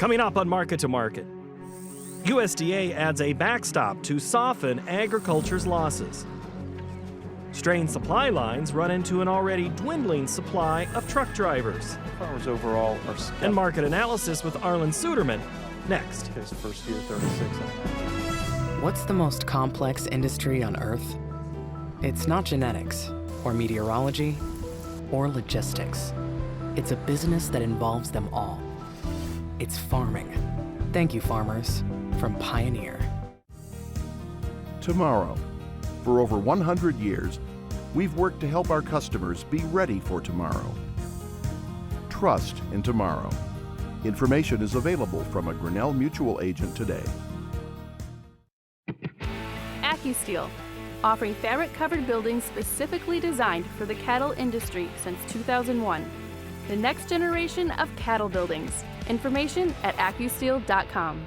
Coming up on Market to Market, USDA adds a backstop to soften agriculture's losses. Strained supply lines run into an already dwindling supply of truck drivers. Farmers overall are skeptical. And market analysis with Arlan Suderman next. His first year, 36. What's the most complex industry on Earth? It's not genetics, or meteorology, or logistics. It's a business that involves them all. It's farming. Thank you, farmers, from Pioneer. Tomorrow. For over 100 years, we've worked to help our customers be ready for tomorrow. Trust in tomorrow. Information is available from a Grinnell Mutual agent today. AccuSteel, offering fabric-covered buildings specifically designed for the cattle industry since 2001. The next generation of cattle buildings. Information at accusteel.com.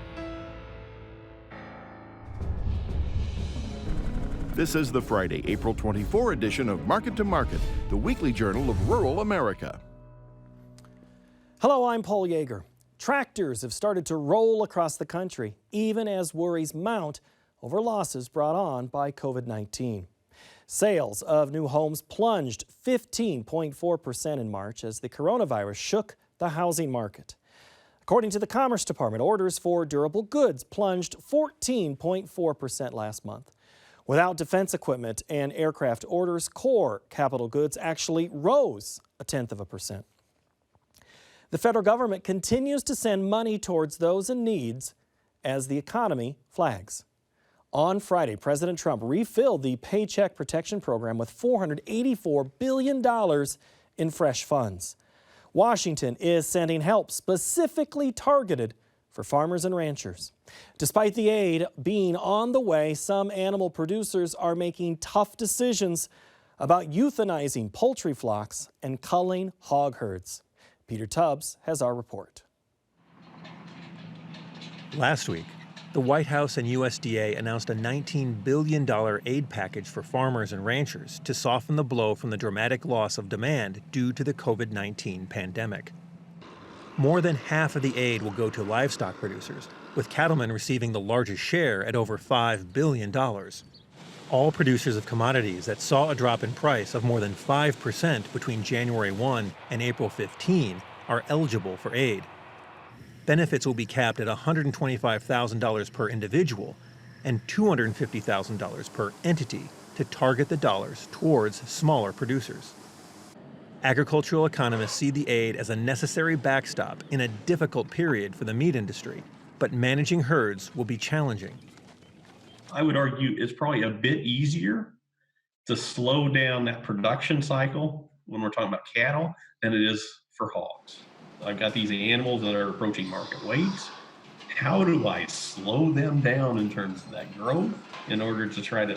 This is the Friday, April 24 edition of Market to Market, the weekly journal of rural America. Hello, I'm Paul Yeager. Tractors have started to roll across the country, even as worries mount over losses brought on by COVID-19. Sales of new homes plunged 15.4% in March as the coronavirus shook the housing market. According to the Commerce Department, orders for durable goods plunged 14.4% last month. Without defense equipment and aircraft orders, core capital goods actually rose 0.1%. The federal government continues to send money towards those in need as the economy flags. On Friday, President Trump refilled the Paycheck Protection Program with $484 billion in fresh funds. Washington is sending help specifically targeted for farmers and ranchers. Despite the aid being on the way, some animal producers are making tough decisions about euthanizing poultry flocks and culling hog herds. Peter Tubbs has our report. Last week, the White House and USDA announced a $19 billion aid package for farmers and ranchers to soften the blow from the dramatic loss of demand due to the COVID-19 pandemic. More than half of the aid will go to livestock producers, with cattlemen receiving the largest share at over $5 billion. All producers of commodities that saw a drop in price of more than 5% between January 1 and April 15 are eligible for aid. Benefits will be capped at $125,000 per individual and $250,000 per entity to target the dollars towards smaller producers. Agricultural economists see the aid as a necessary backstop in a difficult period for the meat industry, but managing herds will be challenging. I would argue it's probably a bit easier to slow down that production cycle when we're talking about cattle than it is for hogs. I've got these animals that are approaching market weights. How do I slow them down in terms of that growth in order to try to,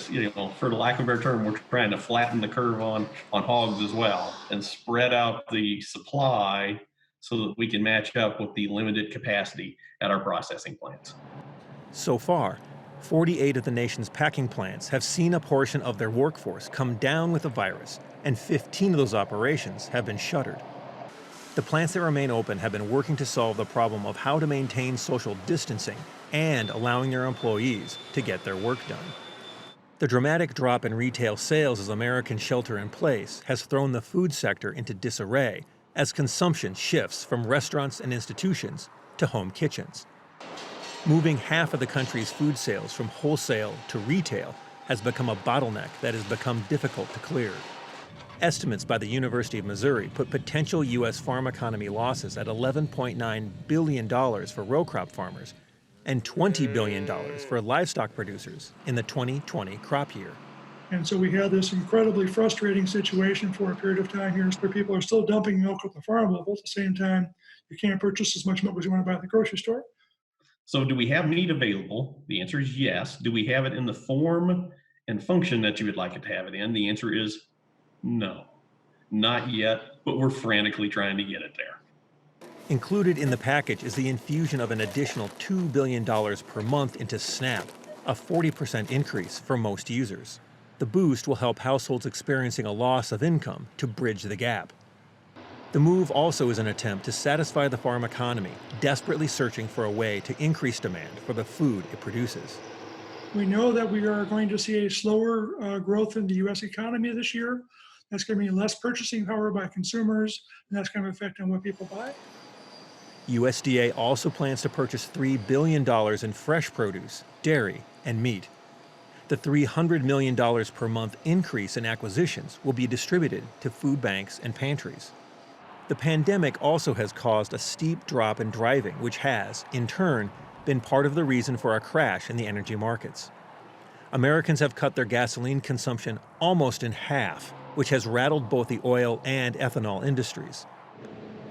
for the lack of a better term, we're trying to flatten the curve on hogs as well and spread out the supply so that we can match up with the limited capacity at our processing plants. So far, 48 of the nation's packing plants have seen a portion of their workforce come down with the virus, and 15 of those operations have been shuttered. The plants that remain open have been working to solve the problem of how to maintain social distancing and allowing their employees to get their work done. The dramatic drop in retail sales as Americans shelter in place has thrown the food sector into disarray as consumption shifts from restaurants and institutions to home kitchens. Moving half of the country's food sales from wholesale to retail has become a bottleneck that has become difficult to clear. Estimates by the University of Missouri put potential U.S. farm economy losses at $11.9 billion for row crop farmers and $20 billion for livestock producers in the 2020 crop year. And so we had this incredibly frustrating situation for a period of time here where people are still dumping milk at the farm level. At the same time, you can't purchase as much milk as you want to buy at the grocery store. So do we have meat available? The answer is yes. Do we have it in the form and function that you would like it to have it in? The answer is no, not yet, but we're frantically trying to get it there. Included in the package is the infusion of an additional $2 billion per month into SNAP, a 40% increase for most users. The boost will help households experiencing a loss of income to bridge the gap. The move also is an attempt to satisfy the farm economy, desperately searching for a way to increase demand for the food it produces. We know that we are going to see a slower growth in the U.S. economy this year. That's going to mean less purchasing power by consumers, and that's going to affect on what people buy. USDA also plans to purchase $3 billion in fresh produce, dairy, and meat. The $300 million per month increase in acquisitions will be distributed to food banks and pantries. The pandemic also has caused a steep drop in driving, which has, in turn, been part of the reason for a crash in the energy markets. Americans have cut their gasoline consumption almost in half, which has rattled both the oil and ethanol industries.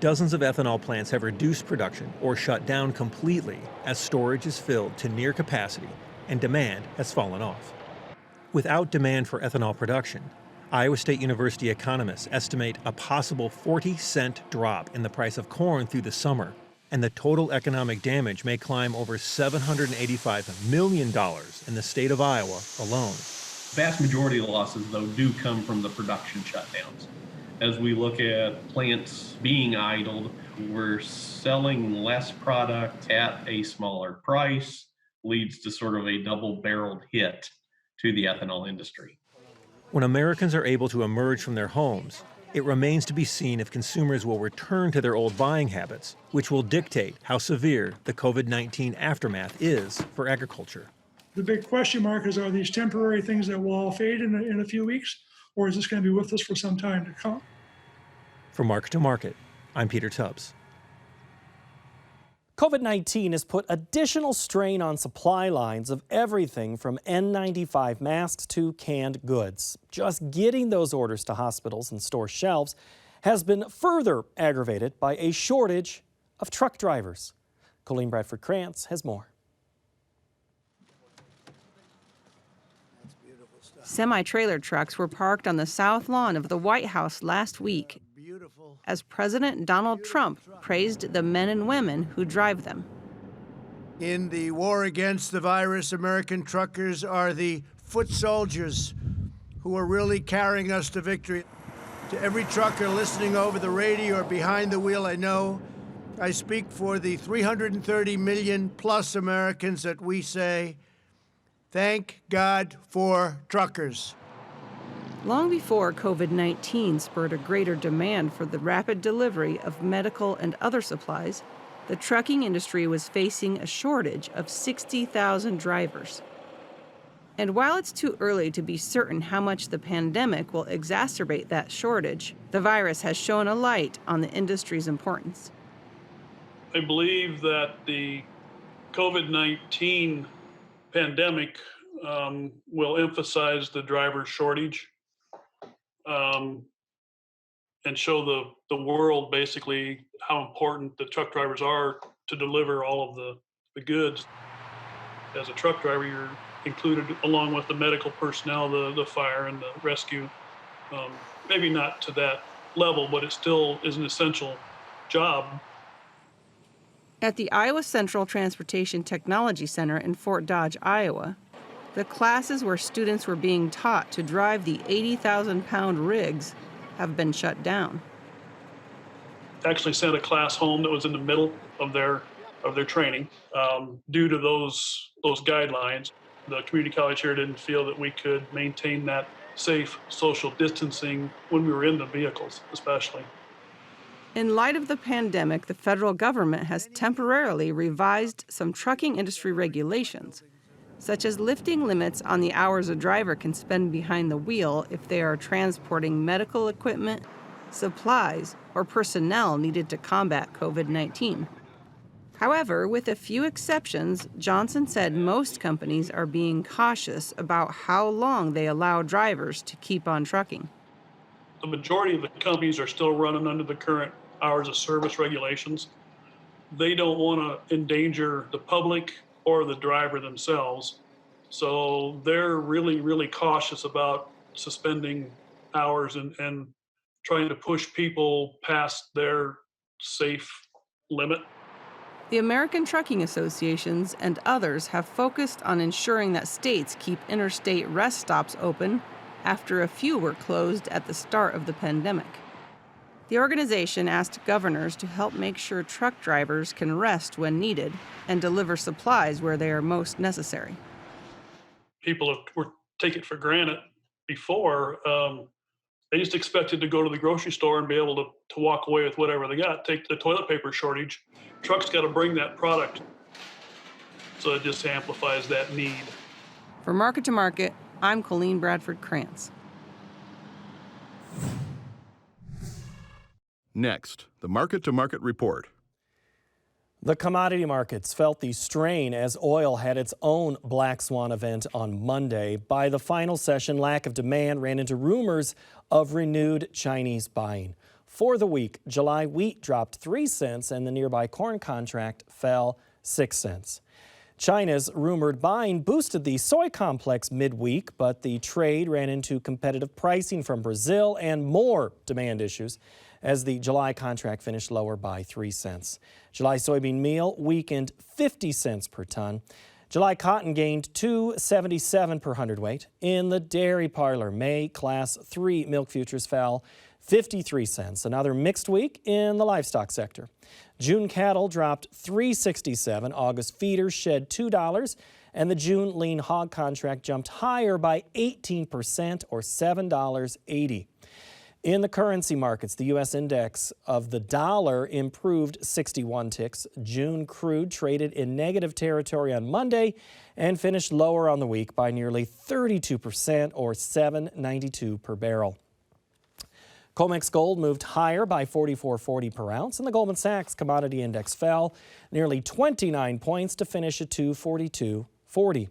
Dozens of ethanol plants have reduced production or shut down completely as storage is filled to near capacity and demand has fallen off. Without demand for ethanol production, Iowa State University economists estimate a possible 40-cent drop in the price of corn through the summer, and the total economic damage may climb over $785 million in the state of Iowa alone. The vast majority of the losses, though, do come from the production shutdowns. As we look at plants being idled, we're selling less product at a smaller price, leads to sort of a double-barreled hit to the ethanol industry. When Americans are able to emerge from their homes, it remains to be seen if consumers will return to their old buying habits, which will dictate how severe the COVID-19 aftermath is for agriculture. The big question mark is, are these temporary things that will all fade in a few weeks, or is this going to be with us for some time to come? For Market to Market, I'm Peter Tubbs. COVID-19 has put additional strain on supply lines of everything from N95 masks to canned goods. Just getting those orders to hospitals and store shelves has been further aggravated by a shortage of truck drivers. Colleen Bradford-Krantz has more. Semi-trailer trucks were parked on the south lawn of the White House last week as President Donald Trump praised the men and women who drive them. In the war against the virus, American truckers are the foot soldiers who are really carrying us to victory. To every trucker listening over the radio or behind the wheel, I know I speak for the 330 million plus Americans that we say, thank God for truckers. Long before COVID-19 spurred a greater demand for the rapid delivery of medical and other supplies, the trucking industry was facing a shortage of 60,000 drivers. And while it's too early to be certain how much the pandemic will exacerbate that shortage, the virus has shown a light on the industry's importance. I believe that the COVID-19 pandemic will emphasize the driver shortage and show the world basically how important the truck drivers are to deliver all of the goods. As a truck driver, you're included along with the medical personnel, the fire and the rescue. Maybe not to that level, but it still is an essential job. At the Iowa Central Transportation Technology Center in Fort Dodge, Iowa, the classes where students were being taught to drive the 80,000-pound rigs have been shut down. Actually sent a class home that was in the middle of their training due to those guidelines. The community college here didn't feel that we could maintain that safe social distancing when we were in the vehicles, especially. In light of the pandemic, the federal government has temporarily revised some trucking industry regulations, such as lifting limits on the hours a driver can spend behind the wheel if they are transporting medical equipment, supplies, or personnel needed to combat COVID-19. However, with a few exceptions, Johnson said most companies are being cautious about how long they allow drivers to keep on trucking. The majority of the companies are still running under the current hours of service regulations. They don't want to endanger the public or the driver themselves. So they're really, really cautious about suspending hours and trying to push people past their safe limit. The American Trucking Associations and others have focused on ensuring that states keep interstate rest stops open after a few were closed at the start of the pandemic. The organization asked governors to help make sure truck drivers can rest when needed and deliver supplies where they are most necessary. People were taking it for granted before. They just expected to go to the grocery store and be able to walk away with whatever they got. Take the toilet paper shortage. Trucks got to bring that product. So it just amplifies that need. For Market to Market, I'm Colleen Bradford Krantz. Next, the Market to Market report. The commodity markets felt the strain as oil had its own black swan event on Monday. By the final session, lack of demand ran into rumors of renewed Chinese buying. For the week, July wheat dropped 3 cents and the nearby corn contract fell 6 cents. China's rumored buying boosted the soy complex midweek, but the trade ran into competitive pricing from Brazil and more demand issues as the July contract finished lower by 3 cents. July soybean meal weakened 50 cents per ton. July cotton gained $2.77 per hundredweight. In the dairy parlor, May Class 3 milk futures fell 53 cents. Another mixed week in the livestock sector. June cattle dropped $3.67. August feeders shed $2, and the June lean hog contract jumped higher by 18% or $7.80. In the currency markets, the U.S. index of the dollar improved 61 ticks. June crude traded in negative territory on Monday and finished lower on the week by nearly 32% or $7.92 per barrel. COMEX gold moved higher by $44.40 per ounce, and the Goldman Sachs commodity index fell nearly 29 points to finish at $242.40.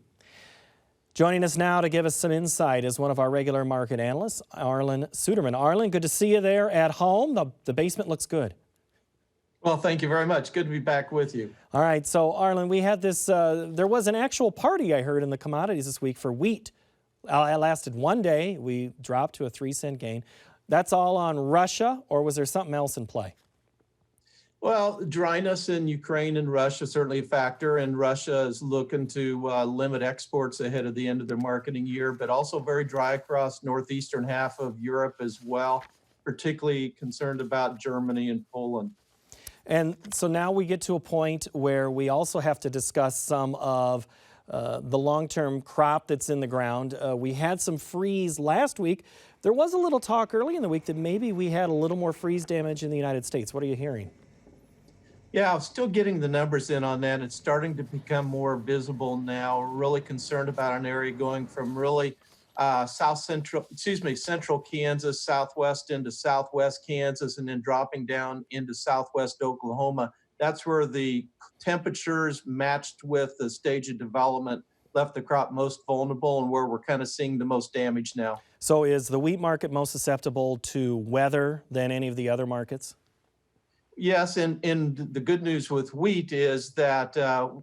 Joining us now to give us some insight is one of our regular market analysts, Arlan Suderman. Arlan, good to see you there at home. The basement looks good. Well, thank you very much. Good to be back with you. All right, so Arlan, we had this, there was an actual party I heard in the commodities this week for wheat. It lasted one day. We dropped to a 3-cent gain. That's all on Russia, or was there something else in play? Well, dryness in Ukraine and Russia is certainly a factor, and Russia is looking to limit exports ahead of the end of their marketing year, but also very dry across northeastern half of Europe as well, particularly concerned about Germany and Poland. And so now we get to a point where we also have to discuss some of the long-term crop that's in the ground. We had some freeze last week. There was a little talk early in the week that maybe we had a little more freeze damage in the United States. What are you hearing? Yeah, I'm still getting the numbers in on that. It's starting to become more visible now. We're really concerned about an area going from really central Kansas, southwest into southwest Kansas, and then dropping down into southwest Oklahoma. That's where the temperatures matched with the stage of development left the crop most vulnerable and where we're kind of seeing the most damage now. So is the wheat market most susceptible to weather than any of the other markets? Yes, and the good news with wheat is that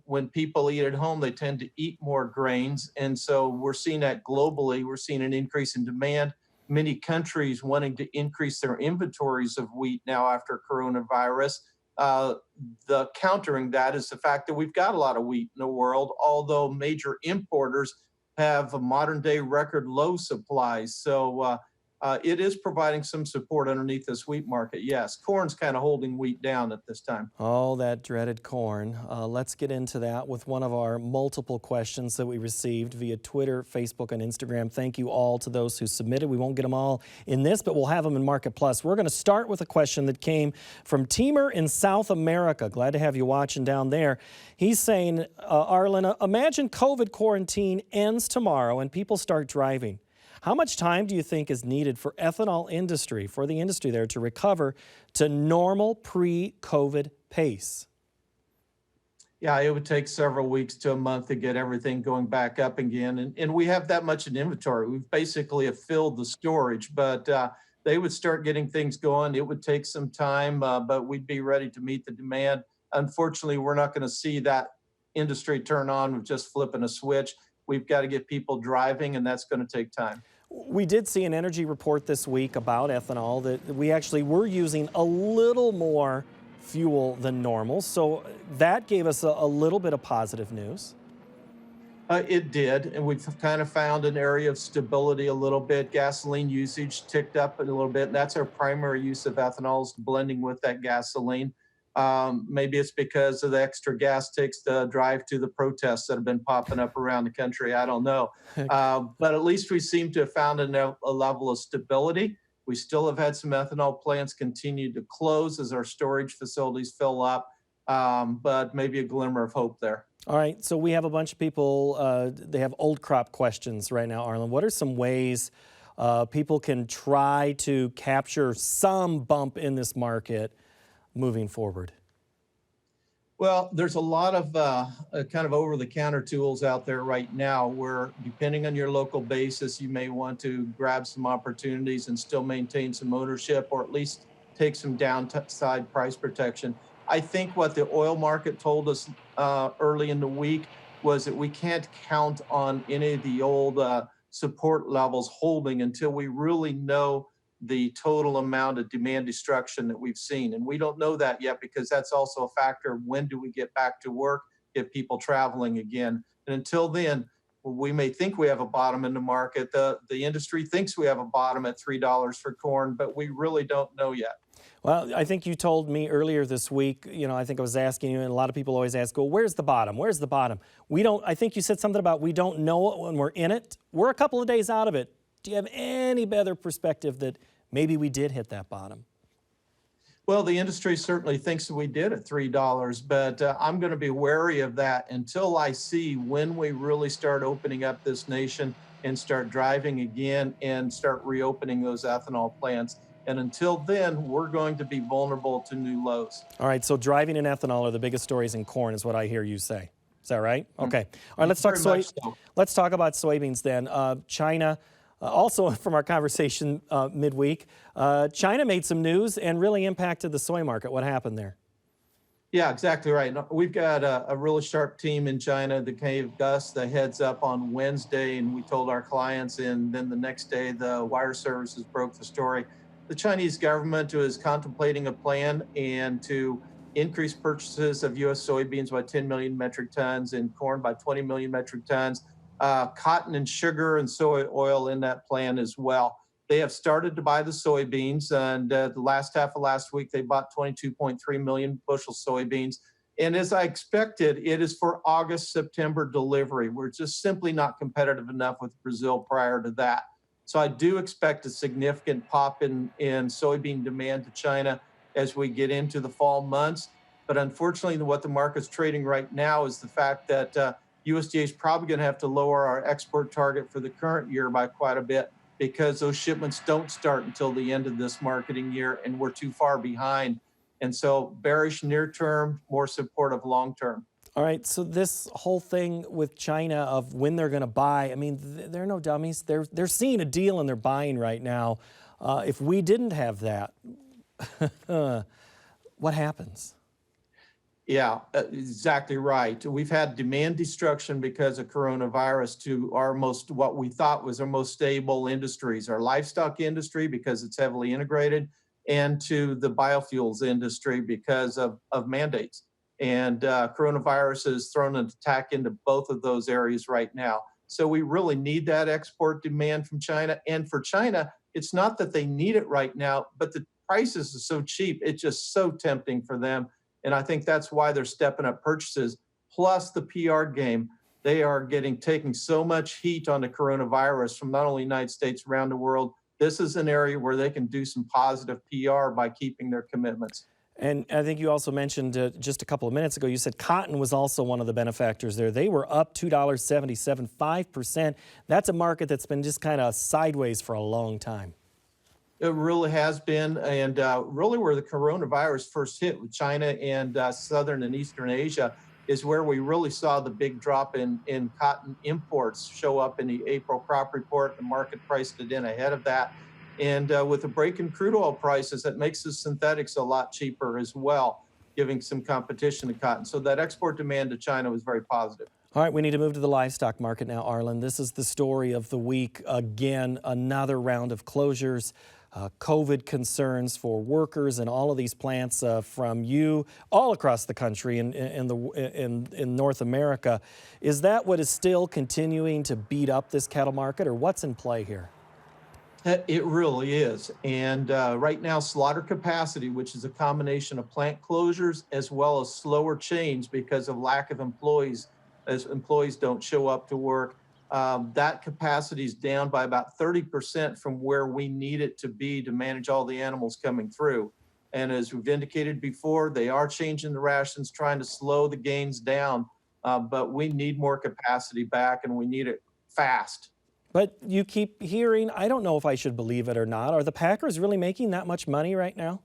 when people eat at home, they tend to eat more grains. And so we're seeing that globally. We're seeing an increase in demand. Many countries wanting to increase their inventories of wheat now after coronavirus. The countering that is the fact that we've got a lot of wheat in the world, although major importers have a modern day record low supplies. So it is providing some support underneath this wheat market. Yes, corn's kind of holding wheat down at this time. Oh, that dreaded corn. Let's get into that with one of our multiple questions that we received via Twitter, Facebook, and Instagram. Thank you all to those who submitted. We won't get them all in this, but we'll have them in Market Plus. We're going to start with a question that came from Teamer in South America. Glad to have you watching down there. He's saying, Arlan, imagine COVID quarantine ends tomorrow and people start driving. How much time do you think is needed for the industry there to recover to normal pre-COVID pace? Yeah, it would take several weeks to a month to get everything going back up again. And we have that much in inventory. We've basically filled the storage, but they would start getting things going. It would take some time, but we'd be ready to meet the demand. Unfortunately, we're not going to see that industry turn on with just flipping a switch. We've got to get people driving, and that's going to take time. We did see an energy report this week about ethanol that we actually were using a little more fuel than normal. So that gave us a little bit of positive news. It did, and we've kind of found an area of stability a little bit. Gasoline usage ticked up a little bit. And that's our primary use of ethanol, is blending with that gasoline. Maybe it's because of the extra gas takes to drive to the protests that have been popping up around the country. I don't know. But at least we seem to have found a level of stability. We still have had some ethanol plants continue to close as our storage facilities fill up, but maybe a glimmer of hope there. All right, so we have a bunch of people, they have old crop questions right now, Arlan. What are some ways people can try to capture some bump in this market moving forward? Well, there's a lot of kind of over-the-counter tools out there right now where, depending on your local basis, you may want to grab some opportunities and still maintain some ownership, or at least take some downside price protection. I think what the oil market told us early in the week was that we can't count on any of the old support levels holding until we really know the total amount of demand destruction that we've seen. And we don't know that yet, because that's also a factor of when do we get back to work, get people traveling again. And until then, we may think we have a bottom in the market. The industry thinks we have a bottom at $3 for corn, but we really don't know yet. Well, I think you told me earlier this week, I think I was asking you, and a lot of people always ask, well, where's the bottom? Where's the bottom? I think you said something about we don't know it when we're in it. We're a couple of days out of it. Do you have any better perspective that maybe we did hit that bottom? Well, the industry certainly thinks that we did at $3, but I'm going to be wary of that until I see when we really start opening up this nation and start driving again and start reopening those ethanol plants. And until then, we're going to be vulnerable to new lows. All right, so driving and ethanol are the biggest stories in corn, is what I hear you say. Is that right? Okay. All right, let's talk Let's talk about soybeans then. China, also from our conversation midweek, China made some news and really impacted the soy market. What happened there? Yeah, exactly right. We've got a really sharp team in China that gave us the heads up on Wednesday, and we told our clients, and then the next day the wire services broke the story. The Chinese government is contemplating a plan and to increase purchases of U.S. soybeans by 10 million metric tons and corn by 20 million metric tons, cotton and sugar and soy oil in that plan as well. They have started to buy the soybeans, and the last half of last week, they bought 22.3 million bushel soybeans. And as I expected, it is for August, September delivery. We're just simply not competitive enough with Brazil prior to that. So I do expect a significant pop in soybean demand to China as we get into the fall months. But unfortunately, what the market's trading right now is the fact that USDA is probably going to have to lower our export target for the current year by quite a bit, because those shipments don't start until the end of this marketing year, and we're too far behind. And so bearish near term, more supportive long term. All right, so this whole thing with China of when they're going to buy, I mean, they're no dummies. They're seeing a deal and they're buying right now. If we didn't have that, what happens? Yeah, exactly right. We've had demand destruction because of coronavirus to what we thought was our most stable industries, our livestock industry because it's heavily integrated, and to the biofuels industry because of mandates. And coronavirus has thrown an attack into both of those areas right now. So we really need that export demand from China. And for China, it's not that they need it right now, but the prices are so cheap, it's just so tempting for them. And I think that's why they're stepping up purchases. Plus the PR game, they are taking so much heat on the coronavirus from not only the United States, around the world. This is an area where they can do some positive PR by keeping their commitments. And I think you also mentioned just a couple of minutes ago, you said cotton was also one of the benefactors there. They were up $2.77, 5%. That's a market that's been just kind of sideways for a long time. It really has been, and really where the coronavirus first hit with China and Southern and Eastern Asia is where we really saw the big drop in cotton imports show up in the April crop report. The market priced it in ahead of that. And with the break in crude oil prices, that makes the synthetics a lot cheaper as well, giving some competition to cotton. So that export demand to China was very positive. All right, we need to move to the livestock market now, Arlan. This is the story of the week. Again, another round of closures. COVID concerns for workers in all of these plants from you all across the country in North America. Is that what is still continuing to beat up this cattle market, or what's in play here? It really is. And right now, slaughter capacity, which is a combination of plant closures as well as slower change because of lack of employees, as employees don't show up to work, that capacity is down by about 30% from where we need it to be to manage all the animals coming through. And as we've indicated before, they are changing the rations, trying to slow the gains down, but we need more capacity back, and we need it fast. But you keep hearing, I don't know if I should believe it or not, are the packers really making that much money right now?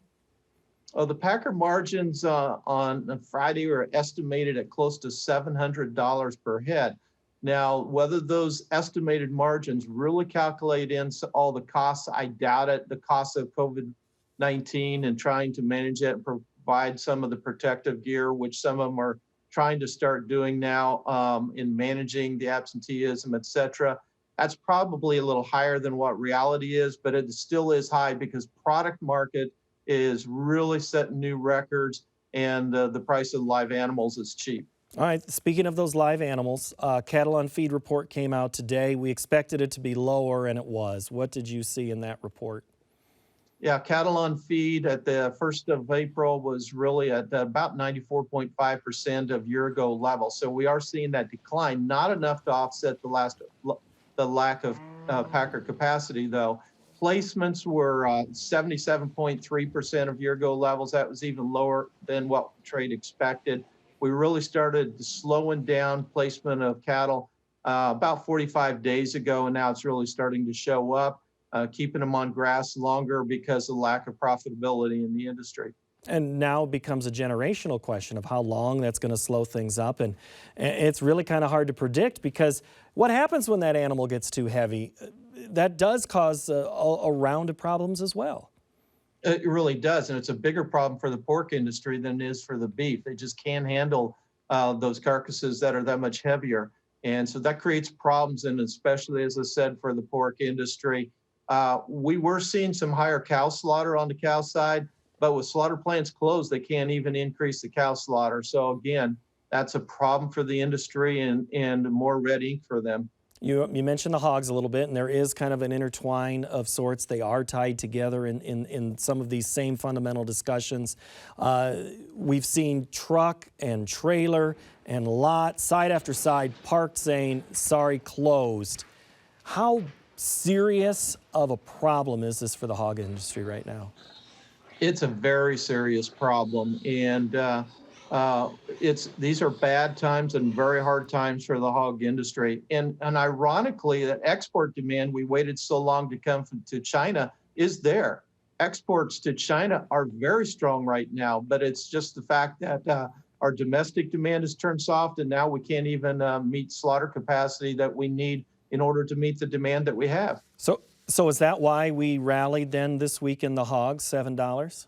Oh, the packer margins on Friday are estimated at close to $700 per head. Now, whether those estimated margins really calculate in all the costs, I doubt it. The costs of COVID-19 and trying to manage it and provide some of the protective gear, which some of them are trying to start doing now in managing the absenteeism, et cetera. That's probably a little higher than what reality is, but it still is high because product market is really setting new records, and the price of live animals is cheap. All right, speaking of those live animals, cattle on feed report came out today. We expected it to be lower, and it was. What did you see in that report? Yeah, cattle on feed at the 1st of April was really at about 94.5% of year-ago level. So we are seeing that decline, not enough to offset the lack of packer capacity, though. Placements were 77.3% of year-ago levels. That was even lower than what trade expected. We really started slowing down placement of cattle about 45 days ago, and now it's really starting to show up, keeping them on grass longer because of lack of profitability in the industry. And now it becomes a generational question of how long that's going to slow things up. And it's really kind of hard to predict, because what happens when that animal gets too heavy? That does cause a round of problems as well. It really does. And it's a bigger problem for the pork industry than it is for the beef. They just can't handle those carcasses that are that much heavier. And so that creates problems, and especially, as I said, for the pork industry. We were seeing some higher cow slaughter on the cow side, but with slaughter plants closed, they can't even increase the cow slaughter. So again, that's a problem for the industry and more red ink for them. You mentioned the hogs a little bit, and there is kind of an intertwine of sorts. They are tied together in some of these same fundamental discussions. We've seen truck and trailer and lot, side after side, parked saying, sorry, closed. How serious of a problem is this for the hog industry right now? It's a very serious problem, and these are bad times and very hard times for the hog industry. And ironically, the export demand we waited so long to come to China is there. Exports to China are very strong right now, but it's just the fact that our domestic demand has turned soft, and now we can't even meet slaughter capacity that we need in order to meet the demand that we have. So is that why we rallied then this week in the hogs, $7?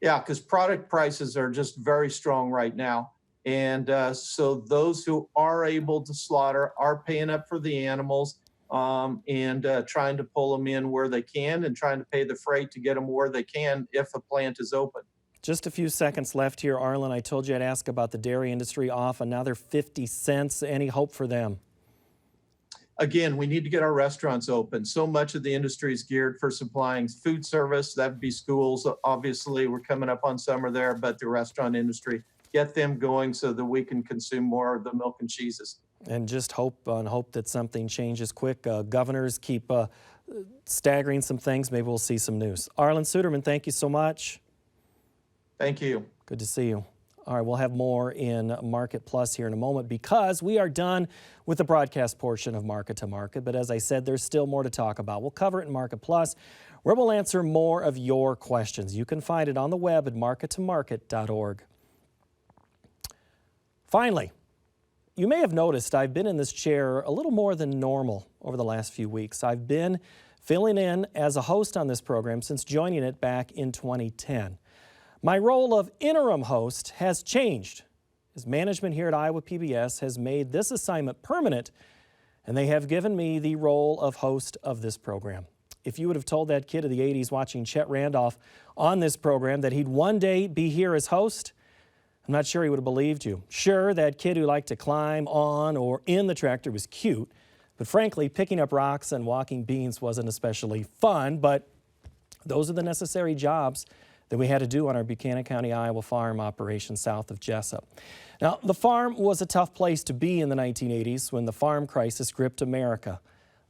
Yeah, because product prices are just very strong right now. And so those who are able to slaughter are paying up for the animals and trying to pull them in where they can and trying to pay the freight to get them where they can if a plant is open. Just a few seconds left here, Arlan. I told you I'd ask about the dairy industry, off another 50 cents. Any hope for them? Again, we need to get our restaurants open. So much of the industry is geared for supplying food service. That'd be schools. Obviously, we're coming up on summer there, but the restaurant industry, get them going so that we can consume more of the milk and cheeses. And just hope that something changes quick. Governors keep staggering some things. Maybe we'll see some news. Arlan Suderman, thank you so much. Thank you. Good to see you. All right, we'll have more in Market Plus here in a moment, because we are done with the broadcast portion of Market to Market. But as I said, there's still more to talk about. We'll cover it in Market Plus, where we'll answer more of your questions. You can find it on the web at markettomarket.org. Finally, you may have noticed I've been in this chair a little more than normal over the last few weeks. I've been filling in as a host on this program since joining it back in 2010. My role of interim host has changed, as management here at Iowa PBS has made this assignment permanent, and they have given me the role of host of this program. If you would have told that kid of the 80s watching Chet Randolph on this program that he'd one day be here as host, I'm not sure he would have believed you. Sure, that kid who liked to climb on or in the tractor was cute, but frankly, picking up rocks and walking beans wasn't especially fun, but those are the necessary jobs that we had to do on our Buchanan County, Iowa farm operation south of Jessup. Now, the farm was a tough place to be in the 1980s when the farm crisis gripped America.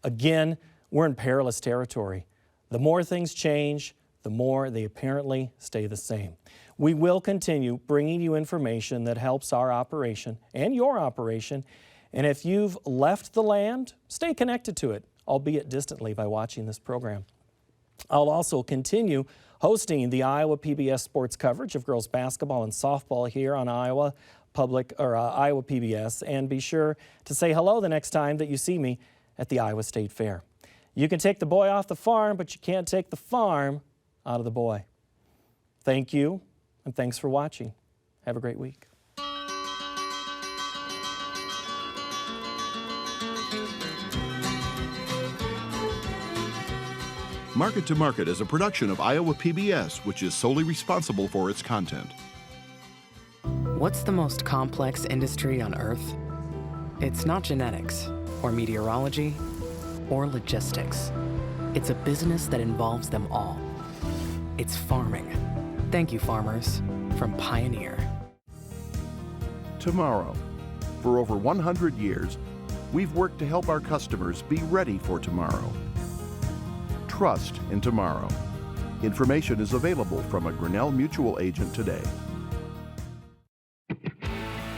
Again, we're in perilous territory. The more things change, the more they apparently stay the same. We will continue bringing you information that helps our operation and your operation. And if you've left the land, stay connected to it, albeit distantly, by watching this program. I'll also continue hosting the Iowa PBS sports coverage of girls basketball and softball here on Iowa PBS, and be sure to say hello the next time that you see me at the Iowa State Fair. You can take the boy off the farm, but you can't take the farm out of the boy. Thank you, and thanks for watching. Have a great week. Market to Market is a production of Iowa PBS, which is solely responsible for its content. What's the most complex industry on Earth? It's not genetics, or meteorology, or logistics. It's a business that involves them all. It's farming. Thank you, farmers, from Pioneer. Tomorrow. For over 100 years, we've worked to help our customers be ready for tomorrow. Trust in tomorrow. Information is available from a Grinnell Mutual agent today.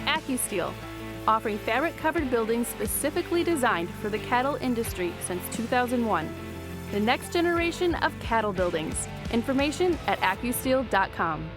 AccuSteel, offering fabric-covered buildings specifically designed for the cattle industry since 2001. The next generation of cattle buildings. Information at accusteel.com.